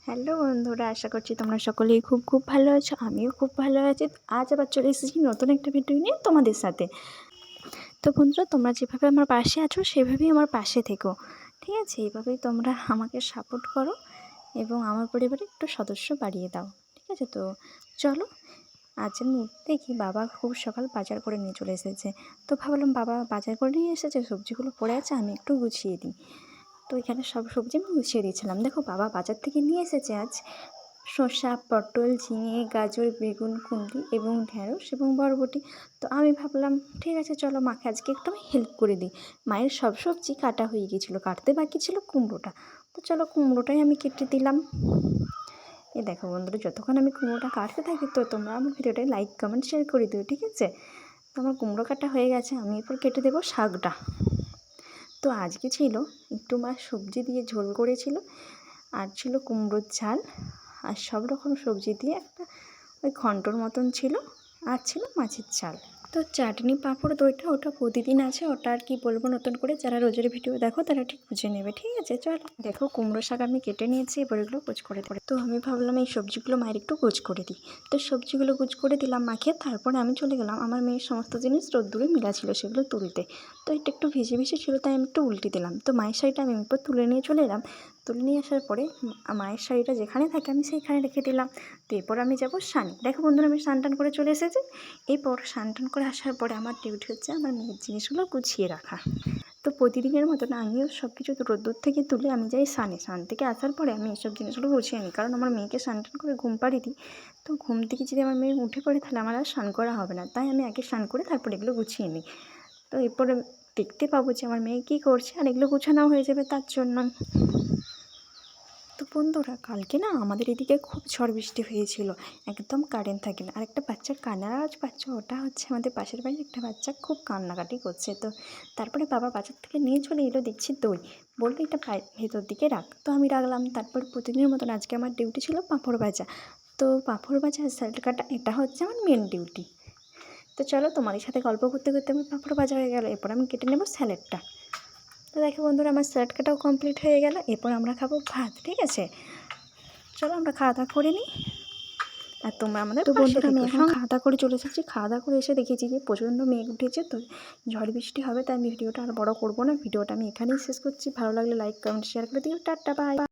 Hello বন্ধুরা, আশা করছি তোমরা সকলেই খুব ভালো আছো। আমিও খুব ভালো আছি। আজ আবার চলে এসেছি নতুন একটা ভিডিও নিয়ে তোমাদের সাথে। তো বন্ধুরা, তোমরা যেভাবে আমার পাশে আছো সেভাবেই আমার পাশে থেকো, ঠিক আছে? এইভাবেই তোমরা আমাকে সাপোর্ট করো এবং আমার পরিবারে একটু সদস্য বাড়িয়ে দাও, ঠিক আছে? তো চলো, আজ আমি দেখি বাবা খুব সকাল বাজার করে নিয়ে চলে এসেছে। তো ভাবলাম বাবা বাজার করে নিয়ে এসেছে, সবজিগুলো পড়ে আছে, আমি একটু গুছিয়ে দিই। তো এখানে সব সবজি আমি গুছিয়ে দিয়েছিলাম। দেখো, বাবা বাজার থেকে নিয়ে এসেছে আজ শসা, পটল, ঝিঙে, গাজর, বেগুন, কুঁদরি এবং ঢ্যাঁড়স এবং বরবটি। তো আমি ভাবলাম ঠিক আছে, চলো মাকে আজকে একটু আমি হেল্প করে দিই। মায়ের সব সবজি কাটা হয়ে গিয়েছিলো, কাটতে বাকি ছিল কুমড়োটা। তো চলো কুমড়োটাই আমি কেটে দিলাম। এই দেখো বন্ধুরা, যতক্ষণ আমি কুমড়োটা কাটতে থাকি তো তোমরা আমার ভিডিওটায় লাইক কমেন্ট শেয়ার করে দিও, ঠিক আছে? তো আমার কুমড়ো কাটা হয়ে গেছে, আমি এরপর কেটে দেবো শাকটা। তো আজকে ছিল একটু মা সবজি দিয়ে ঝোল করেছিল, আর ছিল কুমড়োর ঝাল, আর সব রকম সবজি দিয়ে একটা ওই ঘন্টর মতন ছিল, আর ছিল মাছের ঝাল। তো চাটনি, পাঁপড়, দইটা ওটা প্রতিদিন আছে, ওটা আর কি বলবো নতুন করে। যারা রোজের ভিডিও দেখো তারা ঠিক বুঝে নেবে, ঠিক আছে? চল দেখো, কুমড়ো শাক আমি কেটে নিয়েছি, এবার এগুলো কুচ করে দেবো। তো আমি ভাবলাম এই সবজিগুলো মায়ের একটু কুচ করে দিই। তো সবজিগুলো কুচ করে দিলাম মাকে, তারপরে আমি চলে গেলাম আমার মেয়ের সমস্ত জিনিস রোদ্দুরে মেলা ছিল সেগুলো তুলতে। তো এটা একটু ভিজে ভিজে ছিল, তাই আমি একটু উল্টে দিলাম। তো মায়ের শাড়িটা আমি এরপর তুলে নিয়ে চলে এলাম। তুলে নিয়ে আসার পরে মায়ের শাড়িটা যেখানে থাকে আমি সেইখানে রেখে দিলাম। তো এরপর আমি যাবো স্নানে। দেখো বন্ধুরা, আমি স্নান টান করে চলে এসেছি। এরপর স্নান টান করে আসার পরে আমার ডিউটি হচ্ছে আমার মেয়ের জিনিসগুলো গুছিয়ে রাখা। তো প্রতিদিনের মতন আমিও সব কিছু রোদ্দুর থেকে তুলে আমি যাই স্নানে। স্নান থেকে আসার পরে আমি এসব জিনিসগুলো গুছিয়ে নিই, কারণ আমার মেয়েকে স্নান টান করে ঘুম পাড়িয়ে দিই। তো ঘুম থেকে যদি আমার মেয়ে উঠে পড়ে তাহলে আমার আর স্নান করা হবে না, তাই আমি আগে স্নান করে তারপর এগুলো গুছিয়ে নিই। তো এরপরে দেখতে পাবো যে আমার মেয়ে কী করছে, আর এগুলো গুছানো হয়ে যাবে তার জন্য। তো বন্ধুরা, কালকে না আমাদের এদিকে খুব ঝড় বৃষ্টি হয়েছিল, একদম কারেন্ট থাকে না। আর একটা বাচ্চার কান্নার আওয়াজ পাচ্ছ, ওটা হচ্ছে আমাদের পাশের বাড়ির একটা বাচ্চা খুব কান্নাকাটি করছে। তো তারপরে বাবা বাজার থেকে নিয়ে চলে এলো, দেখছি দই, বললো এটা ভেতর দিকে রাখ। তো আমি রাখলাম। তারপর প্রতিদিনের মতন আজকে আমার ডিউটি ছিল পাঁপড় ভাজা। তো পাঁপড় ভাজা আর স্যালাড কাটা, এটা হচ্ছে আমার মেন ডিউটি। তো চলো, তোমাদের সাথে গল্প করতে করতে আমার পাঁপড় ভাজা হয়ে গেল, এরপর আমি কেটে নেবো স্যালাডটা। তো দেখো বন্ধুরা, আমার স্যালাড কাটাও কমপ্লিট হয়ে গেল। এরপর আমরা খাবো ভাত, ঠিক আছে? চলো আমরা খাওয়া দাওয়া করে নিই, আর তোমরা আমাদের তো বন্ধুরা, আমি এখন খাওয়া দাওয়া করে চলে এসেছি। খাওয়া দাওয়া করে এসে দেখেছি যে প্রচণ্ড মেঘ উঠেছে, তো ঝড় বৃষ্টি হবে, তাই আমি ভিডিওটা আর বড় করবো না। ভিডিওটা আমি এখানেই শেষ করছি। ভালো লাগলে লাইক কমেন্ট শেয়ার করে দিও। Tata, by.